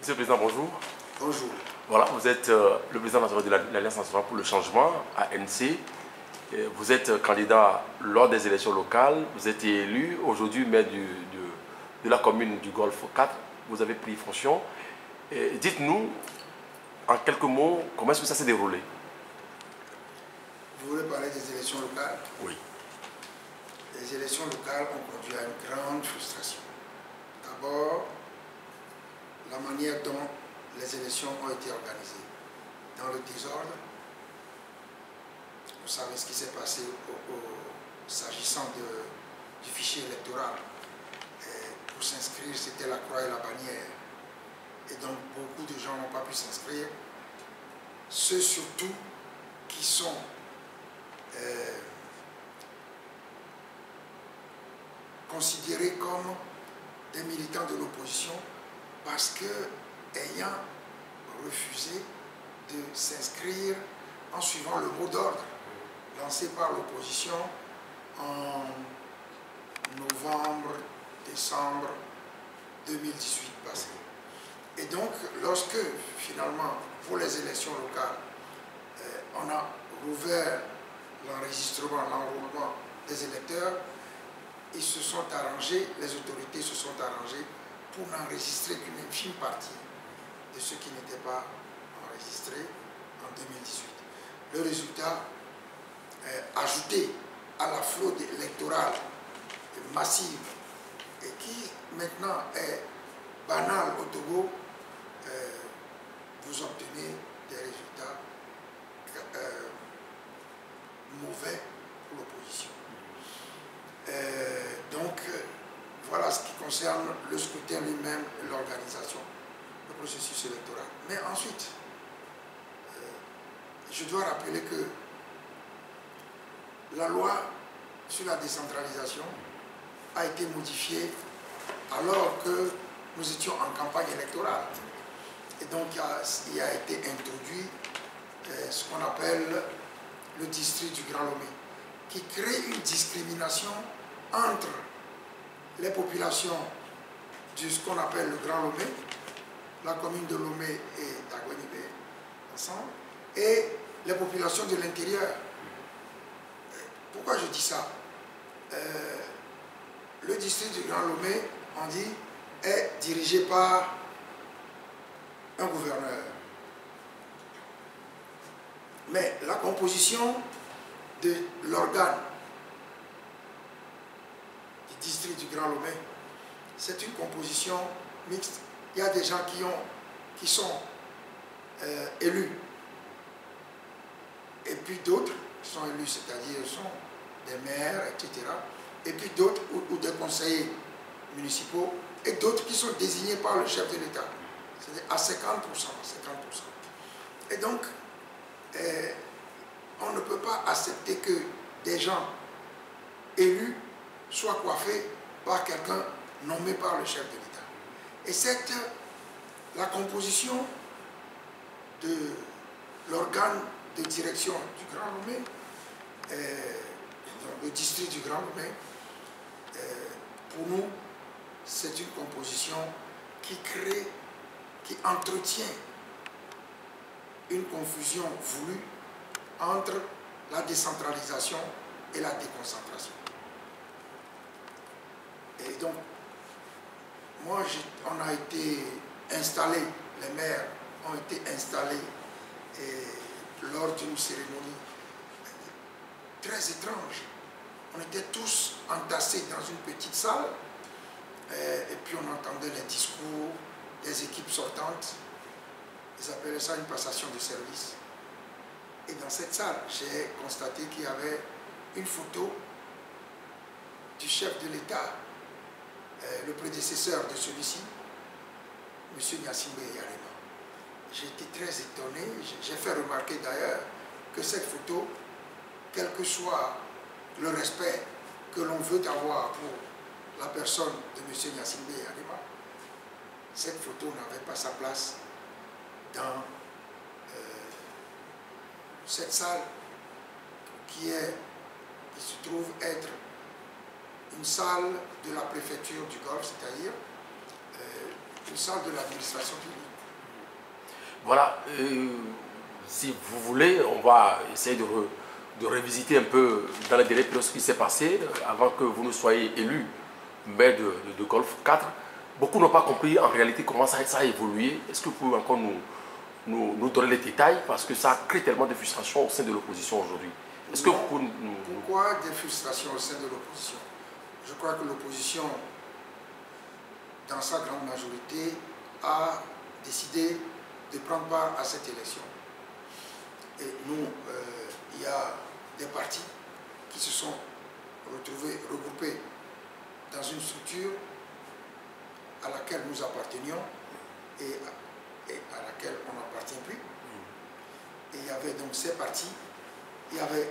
Monsieur le Président, bonjour. Bonjour. Voilà, vous êtes le président national de l'Alliance nationale pour le changement, ANC. Vous êtes candidat lors des élections locales. Vous êtes élu aujourd'hui maire de la commune du Golfe 4. Vous avez pris fonction. Dites-nous, en quelques mots, comment est-ce que ça s'est déroulé? Vous voulez parler des élections locales? Oui. Les élections locales ont conduit à une grande frustration. D'abord, la manière dont les élections ont été organisées. Dans le désordre, vous savez ce qui s'est passé s'agissant du fichier électoral. Pour s'inscrire, c'était la croix et la bannière. Et donc, beaucoup de gens n'ont pas pu s'inscrire. Ceux surtout qui sont considérés comme des militants de l'opposition parce que, ayant refusé de s'inscrire en suivant le mot d'ordre lancé par l'opposition en novembre, décembre 2018 passé. Et donc, lorsque, finalement, pour les élections locales, on a rouvert l'enregistrement, l'enrôlement des électeurs, ils se sont arrangés, les autorités se sont arrangées pour n'enregistrer qu'une infime partie de ceux qui n'étaient pas enregistrés en 2018. Le résultat, ajouté à la fraude électorale massive et qui maintenant est banale au Togo, vous obtenez des résultats mauvais pour l'opposition. Donc, voilà ce qui concerne le scrutin lui-même et l'organisation, le processus électoral. Mais ensuite, je dois rappeler que la loi sur la décentralisation a été modifiée alors que nous étions en campagne électorale. Et donc, il a été introduit ce qu'on appelle le district du Grand Lomé, qui crée une discrimination entre les populations de ce qu'on appelle le Grand Lomé, la commune de Lomé et d'Aguanibé ensemble, et les populations de l'intérieur. Pourquoi je dis ça? Le district du Grand Lomé, on dit, est dirigé par un gouverneur. Mais la composition de l'organe du district du Grand Lomé, c'est une composition mixte. Il y a des gens qui sont élus, et puis d'autres qui sont élus, c'est-à-dire sont des maires, etc. Et puis d'autres, ou des conseillers municipaux, et d'autres qui sont désignés par le chef de l'État. C'est-à-dire à 50%. Et donc, on ne peut pas accepter que des gens élus soient coiffés par quelqu'un nommé par le chef de l'État. Et c'est la composition de l'organe de direction du Grand Lomé, le district du Grand Lomé, pour nous, c'est une composition qui entretient une confusion voulue entre la décentralisation et la déconcentration. Et donc, moi, on a été installés, les maires ont été installés lors d'une cérémonie très étrange. On était tous entassés dans une petite salle et puis on entendait les discours des équipes sortantes. Ils appelaient ça une passation de service. Et dans cette salle, j'ai constaté qu'il y avait une photo du chef de l'État, le prédécesseur de celui-ci, M. Gnassingbé Yarema. J'ai été très étonné. J'ai fait remarquer d'ailleurs que cette photo, quel que soit le respect que l'on veut avoir pour la personne de M. Gnassingbé Yarema, cette photo n'avait pas sa place dans cette salle qui se trouve être une salle de la préfecture du Golfe, c'est-à-dire une salle de l'administration publique. Voilà, si vous voulez, on va essayer de revisiter un peu dans les délais ce qui s'est passé avant que vous ne soyez élu maire de Golfe 4. Beaucoup n'ont pas compris en réalité comment ça a évolué. Est-ce que vous pouvez encore nous donner les détails? Parce que ça crée tellement de frustration au sein de l'opposition aujourd'hui. Est-ce que vous pouvez Pourquoi des frustrations au sein de l'opposition? Je crois que l'opposition, dans sa grande majorité, a décidé de prendre part à cette élection. Et nous, il y a des partis qui se sont regroupés dans une structure à laquelle nous appartenions et à laquelle on n'appartient plus. Et il y avait donc ces partis, il y avait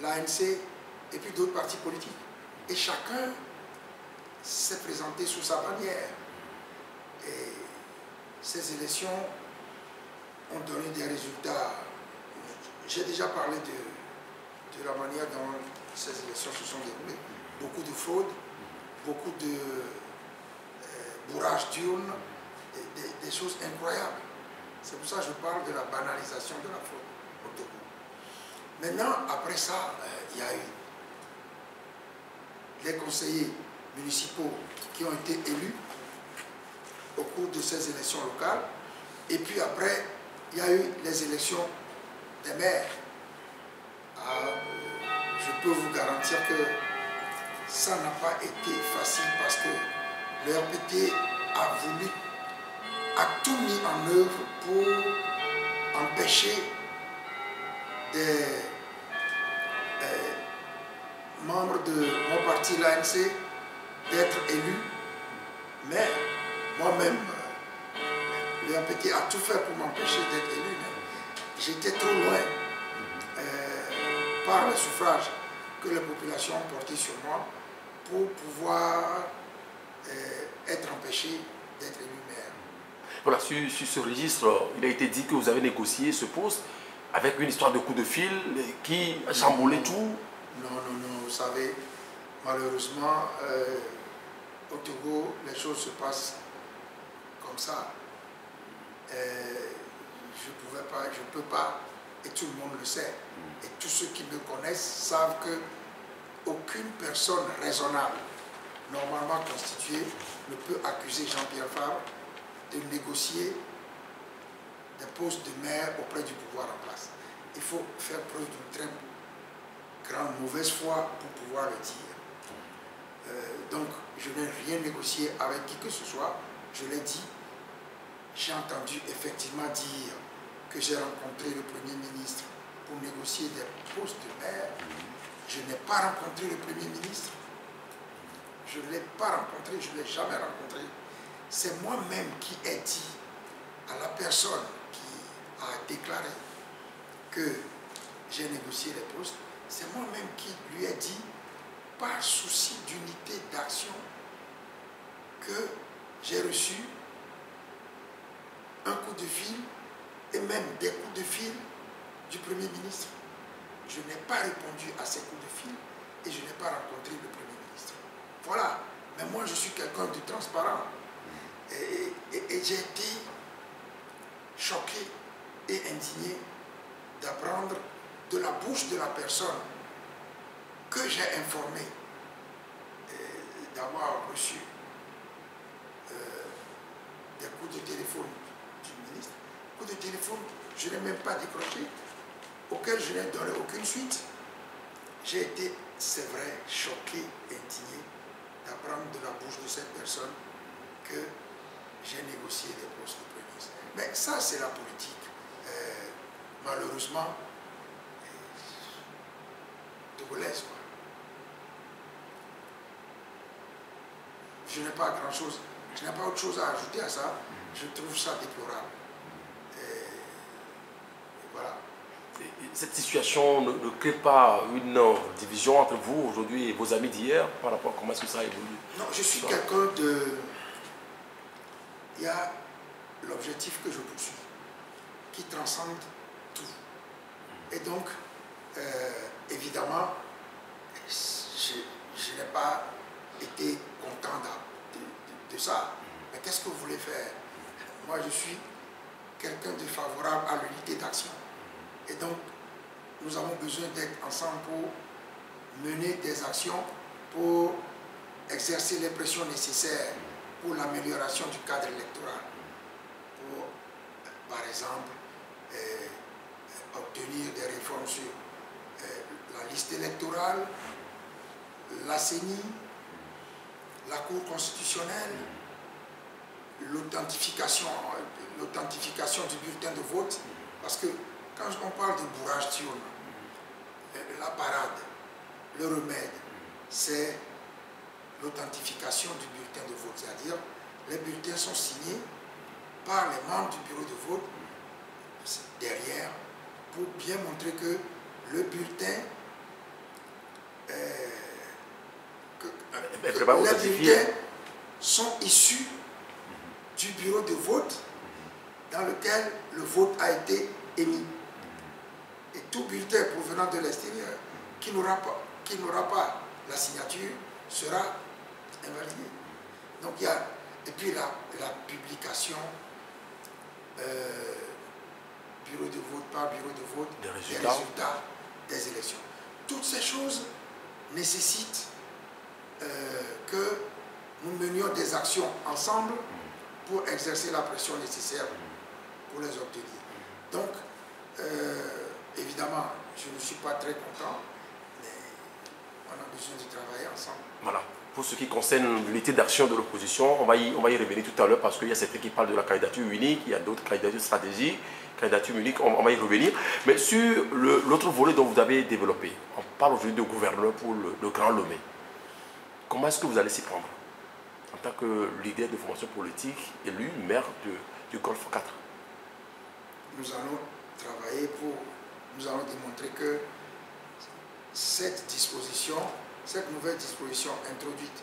l'ANC et puis d'autres partis politiques. Et chacun s'est présenté sous sa bannière. Et ces élections ont donné des résultats. J'ai déjà parlé de la manière dont ces élections se sont déroulées. Beaucoup de fraudes, beaucoup de bourrages d'urnes, des choses incroyables. C'est pour ça que je parle de la banalisation de la fraude au Togo. Maintenant, après ça, il y a eu les conseillers municipaux qui ont été élus au cours de ces élections locales. Et puis après, il y a eu les élections des maires. Je peux vous garantir que ça n'a pas été facile parce que le RPT a tout mis en œuvre pour empêcher des membres de mon parti, l'ANC, d'être élus. Mais moi-même, le RPT a tout fait pour m'empêcher d'être élu. Mais j'étais trop loin par le suffrage que les populations ont porté sur moi pour pouvoir être empêché d'être élu maire. Voilà, sur ce registre, il a été dit que vous avez négocié ce poste avec une histoire de coup de fil qui a chamboulé tout. Non, vous savez, malheureusement, au Togo, les choses se passent comme ça. Je ne peux pas, et tout le monde le sait. Et tous ceux qui me connaissent savent que aucune personne raisonnable, normalement constituée, ne peut accuser Jean-Pierre Fabre de négocier des postes de maire auprès du pouvoir en place. Il faut faire preuve d'une très grande mauvaise foi pour pouvoir le dire. Donc, je n'ai rien négocié avec qui que ce soit. Je l'ai dit. J'ai entendu effectivement dire que j'ai rencontré le Premier ministre pour négocier des postes de maire. Je n'ai pas rencontré le Premier ministre. Je ne l'ai pas rencontré, je ne l'ai jamais rencontré. C'est moi-même qui ai dit à la personne qui a déclaré que j'ai négocié les postes, c'est moi-même qui lui ai dit, par souci d'unité d'action, que j'ai reçu un coup de fil et même des coups de fil du Premier ministre. Je n'ai pas répondu à ces coups de fil et je n'ai pas rencontré le Premier ministre. Voilà. Mais moi, je suis quelqu'un de transparent. Et j'ai été choqué et indigné d'apprendre de la bouche de la personne que j'ai informée d'avoir reçu des coups de téléphone du ministre. Coups de téléphone, je n'ai même pas décroché, auquel je n'ai donné aucune suite. J'ai été, c'est vrai, choqué, indigné d'apprendre de la bouche de cette personne que j'ai négocié des postes de Premier ministre. Mais ça, c'est la politique. Malheureusement, togolaise, quoi. Je n'ai pas grand-chose, je n'ai pas autre chose à ajouter à ça. Je trouve ça déplorable. Et voilà. Cette situation ne crée pas une division entre vous aujourd'hui et vos amis d'hier par rapport à comment est-ce que ça évolue? Non, je suis quelqu'un de... Il y a l'objectif que je poursuis, qui transcende tout. Et donc, évidemment, je n'ai pas été content de ça. Mais qu'est-ce que vous voulez faire? Moi, je suis quelqu'un de favorable à l'unité d'action. Et donc, nous avons besoin d'être ensemble pour mener des actions, pour exercer les pressions nécessaires pour l'amélioration du cadre électoral. Pour, par exemple, obtenir des réformes sur la liste électorale, la CENI, la Cour constitutionnelle, l'authentification du bulletin de vote, parce que quand on parle de bourrage d'urne, la parade, le remède, c'est l'authentification du bulletin de vote, c'est-à-dire les bulletins sont signés par les membres du bureau de vote derrière pour bien montrer que le bulletin les bulletins sont issus du bureau de vote dans lequel le vote a été émis. Et tout bulletin provenant de l'extérieur qui n'aura pas la signature sera invalidé. Donc il y a, et puis la publication bureau de vote par bureau de vote des résultats des élections. Toutes ces choses nécessitent que nous menions des actions ensemble pour exercer la pression nécessaire pour les obtenir. Donc, évidemment, je ne suis pas très content, mais on a besoin de travailler ensemble. Voilà. Pour ce qui concerne l'unité d'action de l'opposition, on va y revenir tout à l'heure parce qu'il y a certains qui parlent de la candidature unique, il y a d'autres candidatures stratégiques, candidature unique, on va y revenir. Mais sur l'autre volet dont vous avez développé, on parle aujourd'hui de gouverneur pour le Grand Lomé. Comment est-ce que vous allez s'y prendre en tant que leader de formation politique, élu maire du Golfe 4? Nous allons travailler nous allons démontrer que cette nouvelle disposition introduite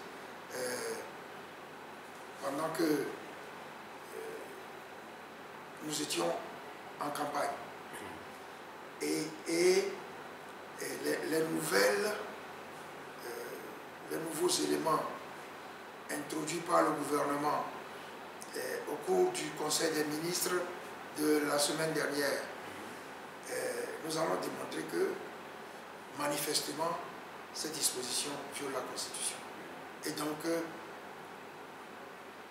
pendant que nous étions en campagne et les nouveaux éléments introduits par le gouvernement au cours du Conseil des ministres de la semaine dernière, nous allons démontrer que manifestement ces dispositions violent la Constitution. Et donc,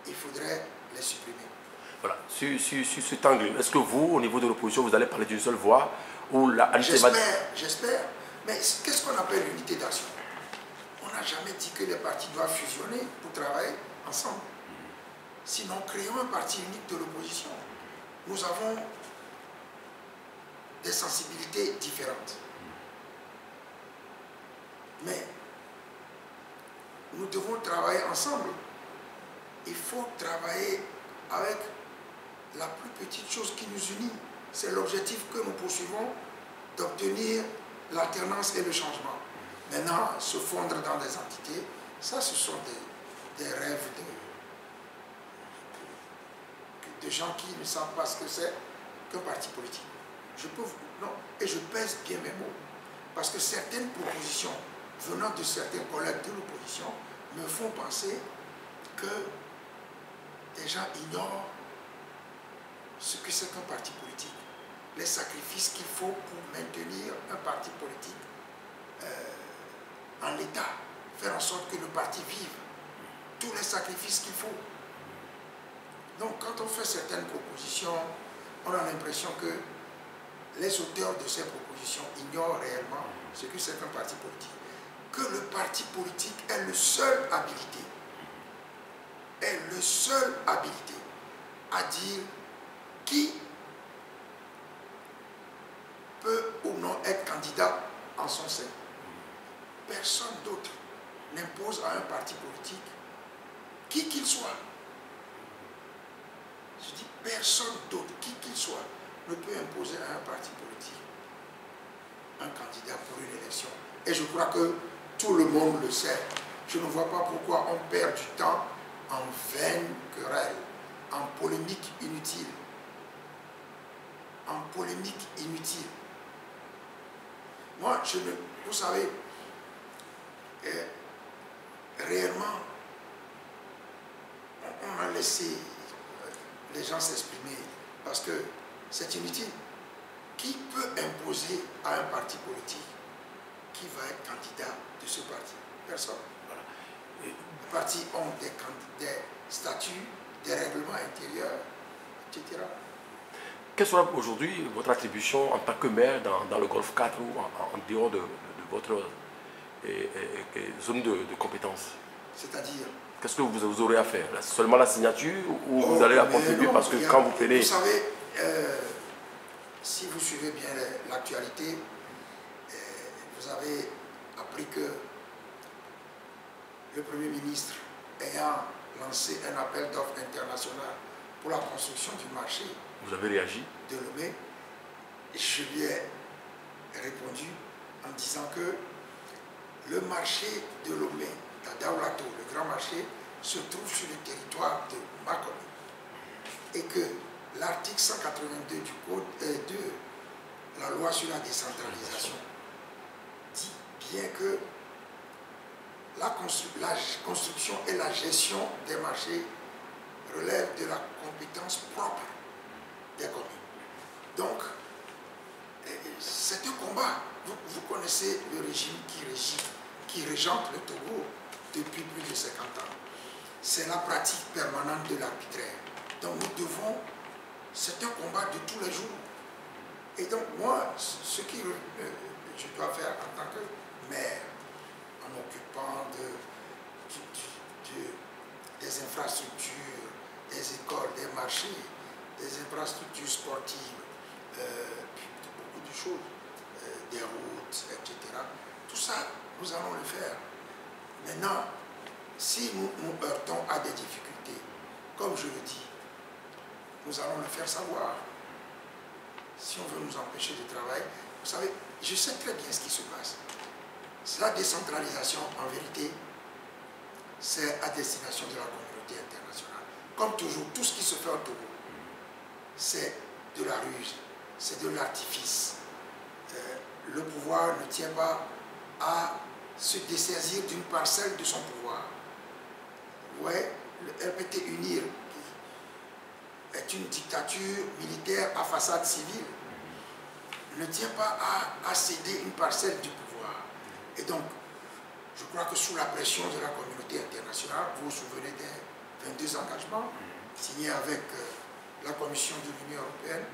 il faudrait les supprimer. Voilà. Sur cet angle, est-ce que vous, au niveau de l'opposition, vous allez parler d'une seule voix ou la... J'espère. Mais qu'est-ce qu'on appelle l'unité d'action? On n'a jamais dit que les partis doivent fusionner pour travailler ensemble. Sinon, créons un parti unique de l'opposition. Nous avons des sensibilités différentes. Mais nous devons travailler ensemble. Il faut travailler avec la plus petite chose qui nous unit. C'est l'objectif que nous poursuivons d'obtenir l'alternance et le changement. Maintenant, se fondre dans des entités, ça ce sont des rêves de gens qui ne savent pas ce que c'est qu'un parti politique. Et je pèse bien mes mots. Parce que certaines propositions venant de certains collègues de l'opposition me font penser que des gens ignorent ce que c'est qu'un parti politique, les sacrifices qu'il faut pour maintenir un parti politique en l'état, faire en sorte que le parti vive, tous les sacrifices qu'il faut. Donc quand on fait certaines propositions, on a l'impression que les auteurs de ces propositions ignorent réellement ce que c'est qu'un parti politique. Que le parti politique est le seul habilité à dire qui peut ou non être candidat en son sein. Personne d'autre n'impose à un parti politique, qui qu'il soit. Je dis personne d'autre, qui qu'il soit, ne peut imposer à un parti politique un candidat pour une élection. Et je crois que tout le monde le sait. Je ne vois pas pourquoi on perd du temps en vaines querelles, en polémique inutile. En polémique inutile. Moi, vous savez, réellement, on a laissé les gens s'exprimer Parce que c'est inutile. Qui peut imposer à un parti politique qui va être candidat de ce parti? Personne. Voilà. Les partis ont des statuts, des règlements intérieurs, etc. Quelle sera aujourd'hui votre attribution en tant que maire dans le Golfe 4 ou en dehors de votre zone de compétence? C'est-à-dire? Qu'est-ce que vous aurez à faire? Seulement la signature ou vous allez contribuer? Parce que quand vous prenez... Vous savez, si vous suivez bien l'actualité, vous avez appris que le Premier ministre ayant lancé un appel d'offres international pour la construction du marché. Vous avez réagi? De Lomé. Je lui ai répondu en disant que le marché de Lomé, à Daoulato, le grand marché, se trouve sur le territoire de ma commune. Et que l'article 182 du code de la loi sur la décentralisation dit bien que la construction et la gestion des marchés relèvent de la compétence propre des communes. Donc, c'est un combat. Vous connaissez le régime qui régente le Togo depuis plus de 50 ans. C'est la pratique permanente de l'arbitraire. Donc nous devons, c'est un combat de tous les jours. Et donc moi, ce que je dois faire en tant que maire, en m'occupant des infrastructures, des écoles, des marchés, des infrastructures sportives, beaucoup de choses, des routes, etc. Tout ça, nous allons le faire. Maintenant, si nous nous heurtons à des difficultés, comme je le dis, nous allons le faire savoir. Si on veut nous empêcher de travailler, vous savez, je sais très bien ce qui se passe. La décentralisation, en vérité, c'est à destination de la communauté internationale. Comme toujours, tout ce qui se fait au Togo, c'est de la ruse, c'est de l'artifice. Le pouvoir ne tient pas à se dessaisir d'une parcelle de son pouvoir. Vous voyez, le RPT UNIR est une dictature militaire à façade civile, ne tient pas à céder une parcelle du pouvoir. Et donc, je crois que sous la pression de la communauté internationale, vous vous souvenez des 22 engagements signés avec la Commission de l'Union européenne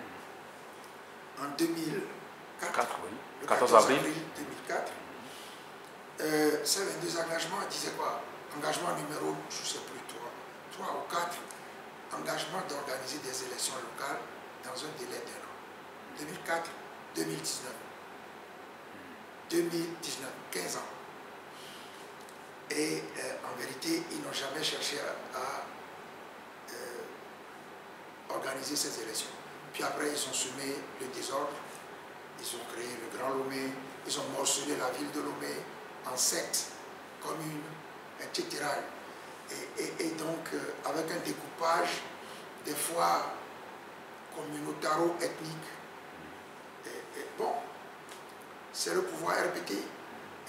en 2004, le 14 avril 2004. Ces 22 engagements disaient quoi? Engagement numéro, je ne sais plus, 3 ou 4, engagement d'organiser des élections locales dans un délai d'un an. 2004, 2019. 2019, 15 ans. Et en vérité, ils n'ont jamais cherché à organiser ces élections. Puis après, ils ont semé le désordre, ils ont créé le Grand Lomé, ils ont morcelé la ville de Lomé en 7 communes, etc. Et donc, avec un découpage, des fois communautaro-ethnique. Et bon, c'est le pouvoir RPT.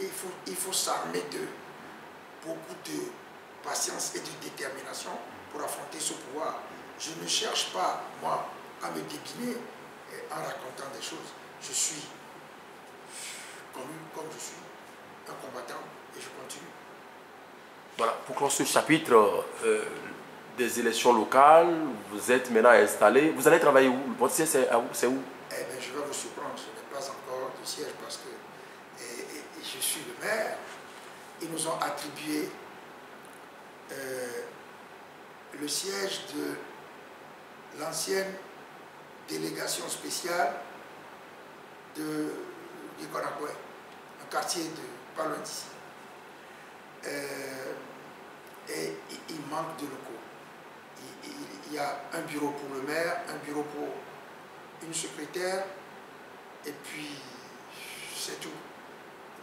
Et il faut s'armer de beaucoup de patience et de détermination pour affronter ce pouvoir. Je ne cherche pas, moi, à me débiner en racontant des choses. Je suis connu comme je suis, un combattant, et je continue. Voilà, pour clore ce chapitre des élections locales, vous êtes maintenant installé. Vous allez travailler où? Votre siège, c'est où? Eh bien, je vais vous surprendre, je n'ai pas encore de siège parce que je suis le maire. Ils nous ont attribué le siège de l'ancienne délégation spéciale de Conakry, un quartier de pas loin d'ici. Et il manque de locaux. Il y a un bureau pour le maire, un bureau pour une secrétaire, et puis c'est tout.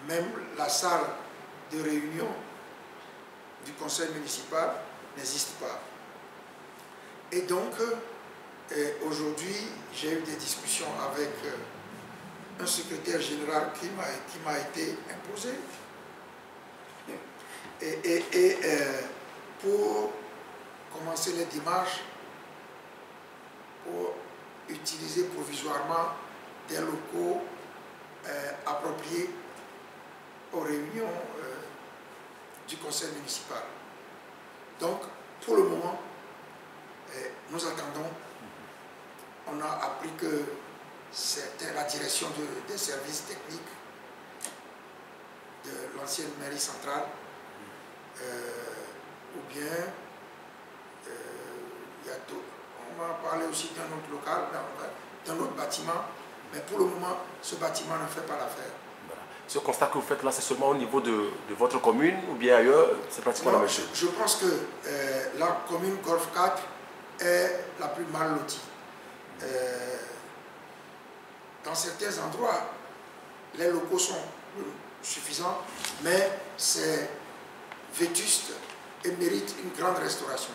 Même la salle de réunion du conseil municipal n'existe pas. Et donc, aujourd'hui, j'ai eu des discussions avec un secrétaire général qui m'a été imposé. Et pour commencer les démarches pour utiliser provisoirement des locaux appropriés aux réunions du conseil municipal. Donc, pour le moment, nous attendons. On a appris que c'était la direction des services techniques de l'ancienne mairie centrale, ou bien on m'a parlé aussi d'un autre local, d'un autre bâtiment, mais pour le moment, ce bâtiment ne fait pas l'affaire. Voilà. Ce constat que vous faites là, c'est seulement au niveau de votre commune ou bien ailleurs? C'est pratiquement la même chose. Je pense que la commune Golfe 4 est la plus mal lotie. Dans certains endroits, les locaux sont suffisants, mais c'est vétuste et mérite une grande restauration.